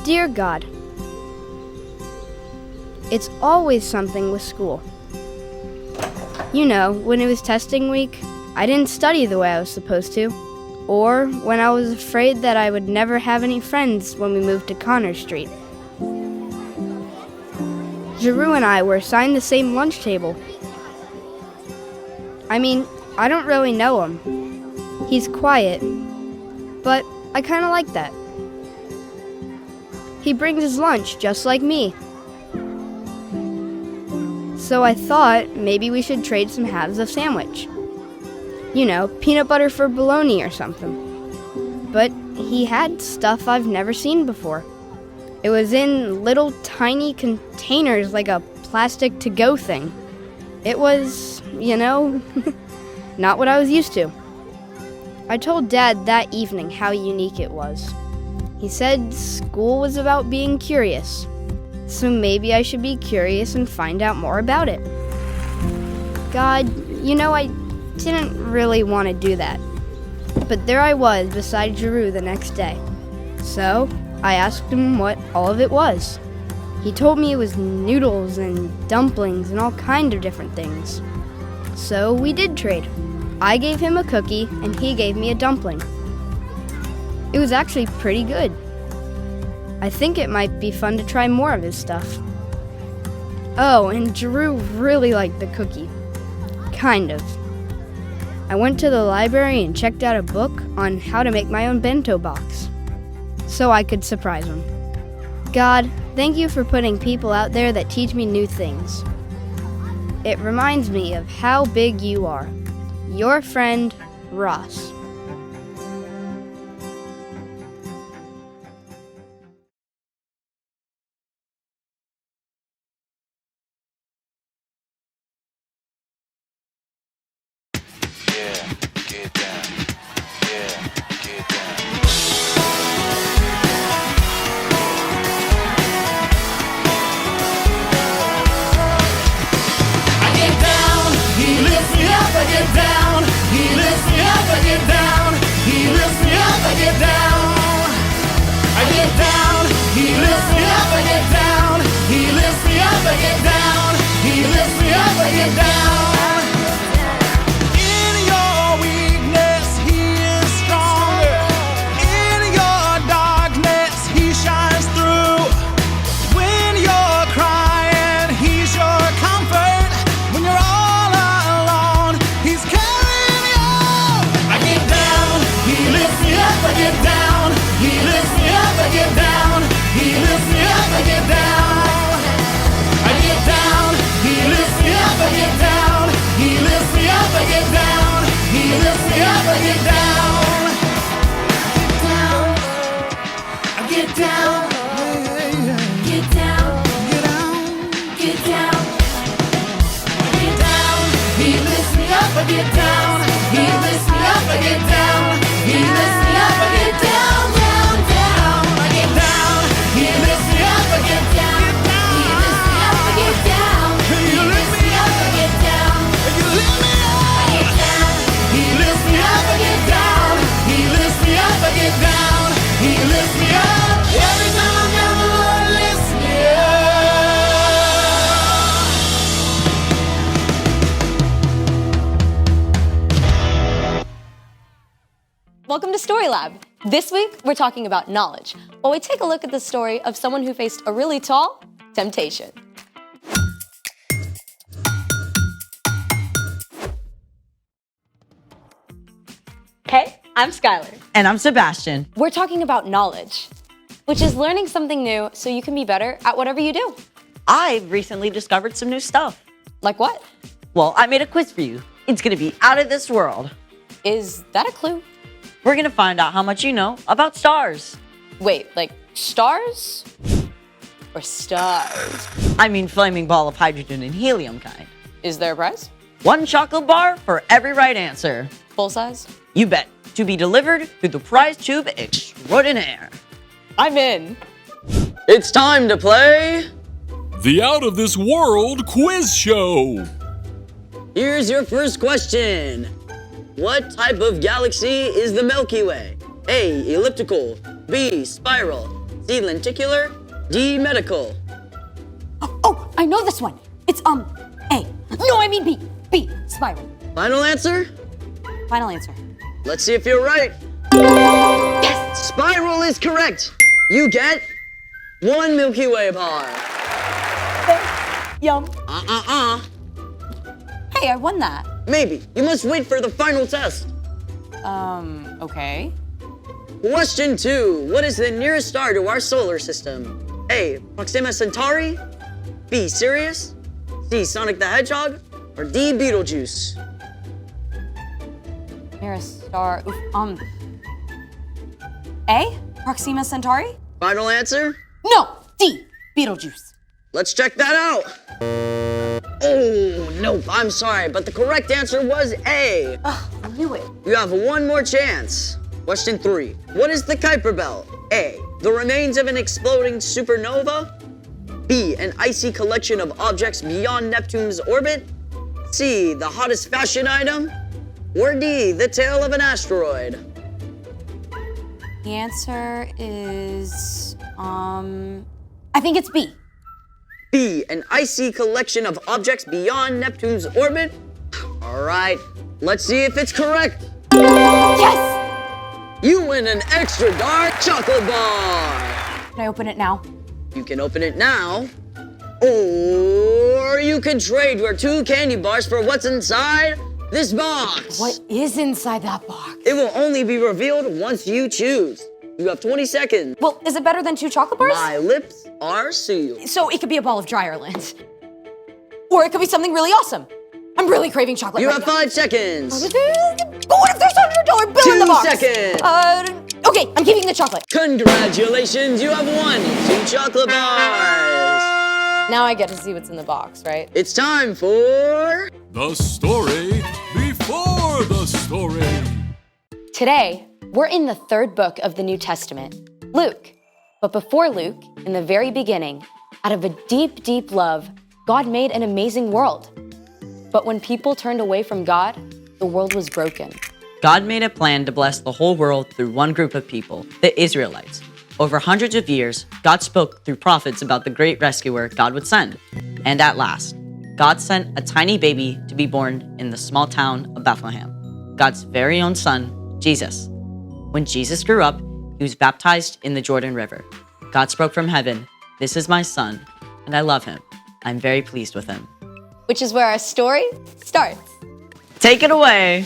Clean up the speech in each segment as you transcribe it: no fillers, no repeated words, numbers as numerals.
Dear God, it's always something with school. You know, when it was testing week, I didn't study the way I was supposed to. Or when I was afraid that I would never have any friends when we moved to Connor Street. Giroux and I were assigned the same lunch table. I mean, I don't really know him. He's quiet, but I kind of like that. He brings his lunch just like me. So I thought maybe we should trade some halves of sandwich. You know, peanut butter for bologna or something. But he had stuff I've never seen before. It was in little tiny containers like a plastic to-go thing. It was, you know, not what I was used to. I told Dad that evening how unique it was. He said school was about being curious. So maybe I should be curious and find out more about it. God, you know, I didn't really want to do that. But there I was beside Giroux the next day. So I asked him what all of it was. He told me it was noodles and dumplings and all kinds of different things. So we did trade. I gave him a cookie and he gave me a dumpling. It was actually pretty good. I think it might be fun to try more of his stuff. Oh, and Giroux really liked the cookie. Kind of. I went to the library and checked out a book on how to make my own bento box, so I could surprise him. God, thank you for putting people out there that teach me new things. It reminds me of how big you are. Your friend, Ross. Welcome to Story Lab. This week, we're talking about knowledge, while we take a look at the story of someone who faced a really tall temptation. Hey, I'm Skylar. And I'm Sebastian. We're talking about knowledge, which is learning something new so you can be better at whatever you do. I've recently discovered some new stuff. Like what? Well, I made a quiz for you. It's gonna be out of this world. Is that a clue? We're gonna find out how much you know about stars. Wait, like stars? Or stars? I mean flaming ball of hydrogen and helium kind. Is there a prize? 1 chocolate bar for every right answer. Full size? You bet. To be delivered through the prize tube extraordinaire. I'm in. It's time to play the Out of This World Quiz Show. Here's your first question. What type of galaxy is the Milky Way? A, elliptical, B, spiral, C. Lenticular. D. Medical. Oh, I know this one. It's, A. No, I mean B. B. Spiral. Final answer? Final answer. Let's see if you're right. Yes! Spiral is correct. You get 1 Milky Way bar. Yum. Hey, I won that. Maybe. You must wait for the final test. Okay. Question 2. What is the nearest star to our solar system? A. Proxima Centauri. B. Sirius. C. Sonic the Hedgehog. Or D. Betelgeuse. Nearest star. A. Proxima Centauri? Final answer? No. D. Betelgeuse. Let's check that out. Oh, nope, I'm sorry, but the correct answer was A. Ugh, I knew it. You have one more chance. Question 3. What is the Kuiper Belt? A. The remains of an exploding supernova. B. An icy collection of objects beyond Neptune's orbit. C. The hottest fashion item. Or D. The tail of an asteroid. The answer is, I think it's B. B. An icy collection of objects beyond Neptune's orbit. All right, let's see if it's correct. Yes! You win an extra dark chocolate bar. Can I open it now? You can open it now, or you can trade your 2 candy bars for what's inside this box. What is inside that box? It will only be revealed once you choose. You have 20 seconds. Well, is it better than 2 chocolate bars? My lips are sealed. So it could be a ball of Dryerland. Or it could be something really awesome. I'm really craving chocolate You right have now. 5 seconds. But what if there's a $100 bill in the 2 box? seconds. Okay, I'm keeping the chocolate. Congratulations, you have won 2 chocolate bars. Now I get to see what's in the box, right? It's time for... The story before the story. Today, we're in the 3rd book of the New Testament, Luke. But before Luke, in the very beginning, out of a deep, deep love, God made an amazing world. But when people turned away from God, the world was broken. God made a plan to bless the whole world through one group of people, the Israelites. Over hundreds of years, God spoke through prophets about the great rescuer God would send. And at last, God sent a tiny baby to be born in the small town of Bethlehem, God's very own son, Jesus. When Jesus grew up, he was baptized in the Jordan River. God spoke from heaven, "This is my son, and I love him. I'm very pleased with him." Which is where our story starts. Take it away.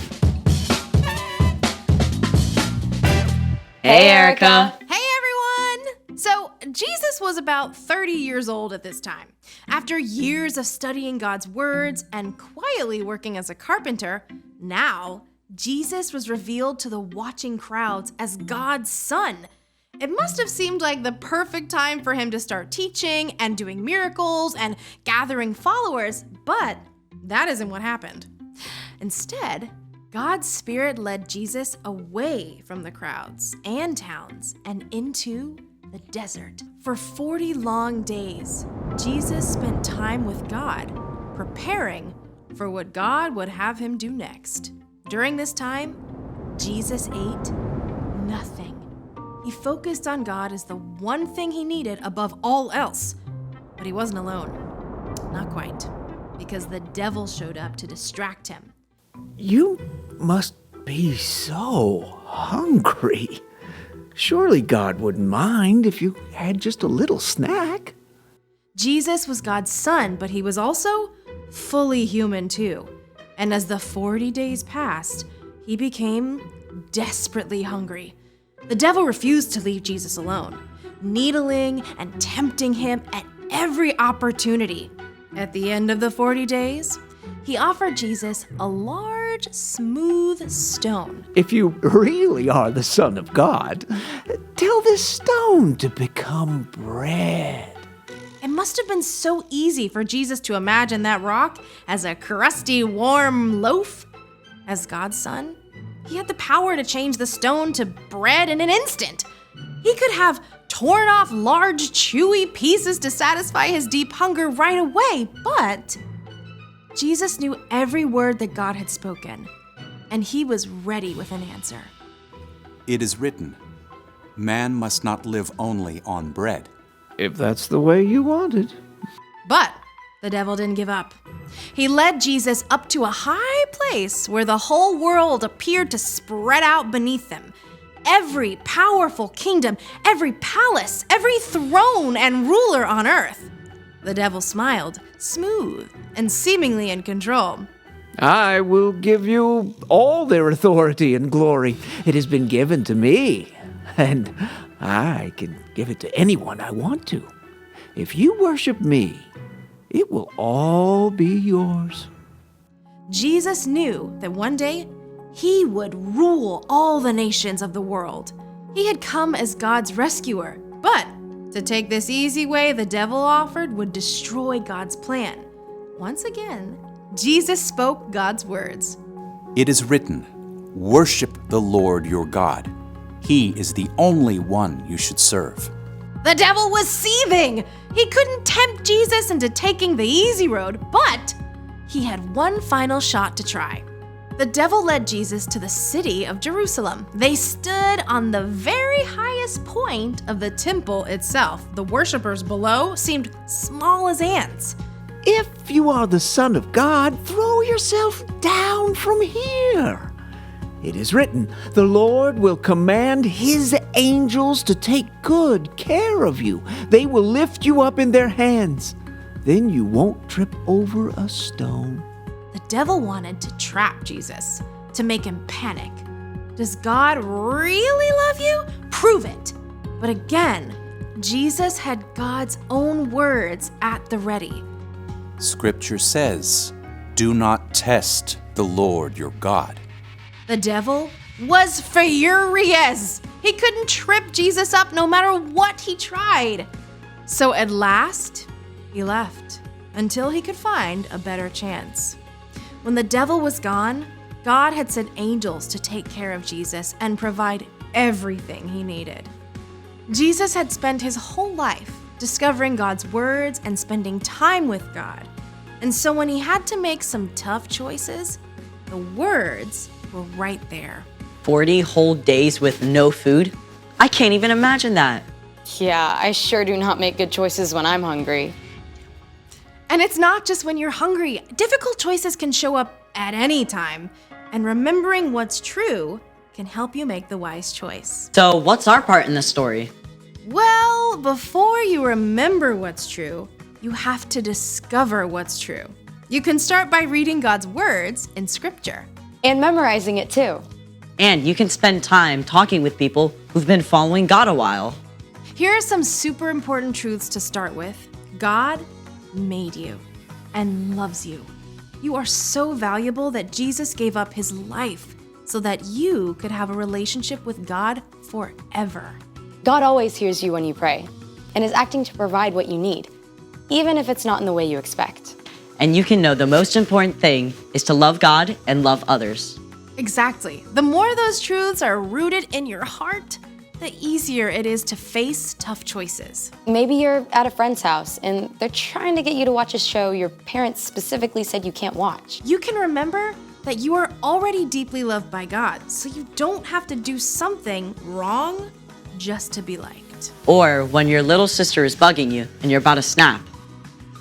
Hey, Erica. Hey everyone! So, Jesus was about 30 years old at this time. After years of studying God's words and quietly working as a carpenter, now Jesus was revealed to the watching crowds as God's son. It must have seemed like the perfect time for him to start teaching and doing miracles and gathering followers, but that isn't what happened. Instead, God's Spirit led Jesus away from the crowds and towns and into the desert. For 40 long days, Jesus spent time with God, preparing for what God would have him do next. During this time, Jesus ate nothing. He focused on God as the one thing he needed above all else. But he wasn't alone. Not quite, because the devil showed up to distract him. You must be so hungry. Surely God wouldn't mind if you had just a little snack. Jesus was God's son, but he was also fully human too. And as the 40 days passed, he became desperately hungry. The devil refused to leave Jesus alone, needling and tempting him at every opportunity. At the end of the 40 days, he offered Jesus a large, smooth stone. If you really are the Son of God, tell this stone to become bread. It must have been so easy for Jesus to imagine that rock as a crusty, warm loaf. As God's son, he had the power to change the stone to bread in an instant. He could have torn off large, chewy pieces to satisfy his deep hunger right away, but Jesus knew every word that God had spoken, and he was ready with an answer. It is written, Man must not live only on bread. If that's the way you want it. But the devil didn't give up. He led Jesus up to a high place where the whole world appeared to spread out beneath him. Every powerful kingdom, every palace, every throne and ruler on earth. The devil smiled, smooth and seemingly in control. I will give you all their authority and glory. It has been given to me, and I can give it to anyone I want to. If you worship me, it will all be yours. Jesus knew that one day he would rule all the nations of the world. He had come as God's rescuer, but to take this easy way the devil offered would destroy God's plan. Once again, Jesus spoke God's words. It is written, "Worship the Lord your God. He is the only one you should serve." The devil was seething. He couldn't tempt Jesus into taking the easy road, but he had one final shot to try. The devil led Jesus to the city of Jerusalem. They stood on the very highest point of the temple itself. The worshipers below seemed small as ants. If you are the Son of God, throw yourself down from here. It is written, the Lord will command his angels to take good care of you. They will lift you up in their hands. Then you won't trip over a stone. The devil wanted to trap Jesus, to make him panic. Does God really love you? Prove it. But again, Jesus had God's own words at the ready. Scripture says, "Do not test the Lord your God." The devil was furious. He couldn't trip Jesus up no matter what he tried. So at last, he left until he could find a better chance. When the devil was gone, God had sent angels to take care of Jesus and provide everything he needed. Jesus had spent his whole life discovering God's words and spending time with God. And so when he had to make some tough choices, the words were right there. 40 whole days with no food? I can't even imagine that. Yeah, I sure do not make good choices when I'm hungry. And it's not just when you're hungry. Difficult choices can show up at any time. And remembering what's true can help you make the wise choice. So, what's our part in the story? Well, before you remember what's true, you have to discover what's true. You can start by reading God's words in Scripture. And memorizing it too. And you can spend time talking with people who've been following God a while. Here are some super important truths to start with. God made you and loves you. You are so valuable that Jesus gave up his life so that you could have a relationship with God forever. God always hears you when you pray and is acting to provide what you need, even if it's not in the way you expect. And you can know the most important thing is to love God and love others. Exactly. The more those truths are rooted in your heart, the easier it is to face tough choices. Maybe you're at a friend's house and they're trying to get you to watch a show your parents specifically said you can't watch. You can remember that you are already deeply loved by God, so you don't have to do something wrong just to be liked. Or when your little sister is bugging you and you're about to snap,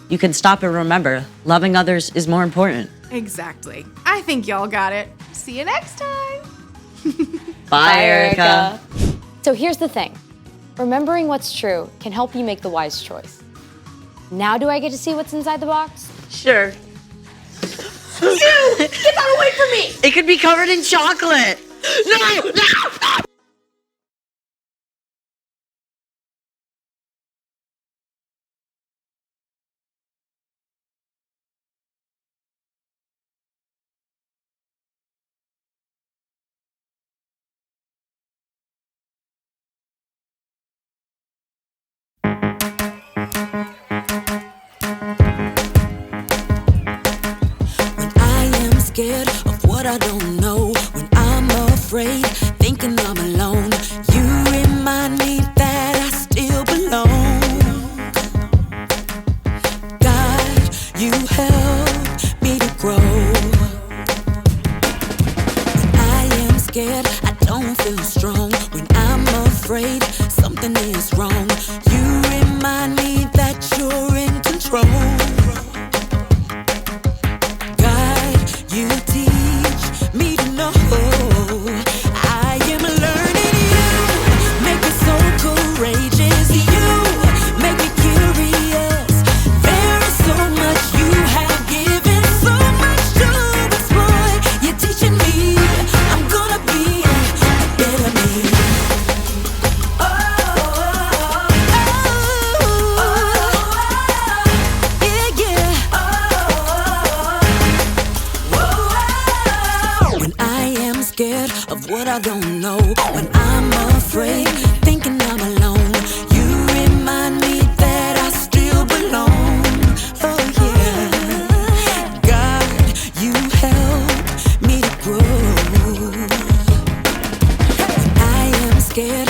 you can stop and remember loving others is more important. Exactly. I think y'all got it. See you next time. Bye, Erica. So here's the thing. Remembering what's true can help you make the wise choice. Now do I get to see what's inside the box? Sure. Get that away from me! It could be covered in chocolate. No! When I am scared of what I don't know, when I'm afraid, thinking I'm alone, you remind me that I still belong. God, you help me to grow. When I am scared, I don't feel strong. When I'm afraid, afraid something is wrong, you remind me that you're in control. God, you teach me to know I am learning. You make me so courageous. You make me curious. There is so much you have given, so much to explore. You're teaching me. I'm gonna be a better me. When I am scared of what I don't know, when I'm afraid, thinking I'm alone, you remind me that I still belong. Oh yeah, God, you help me to grow. When I am scared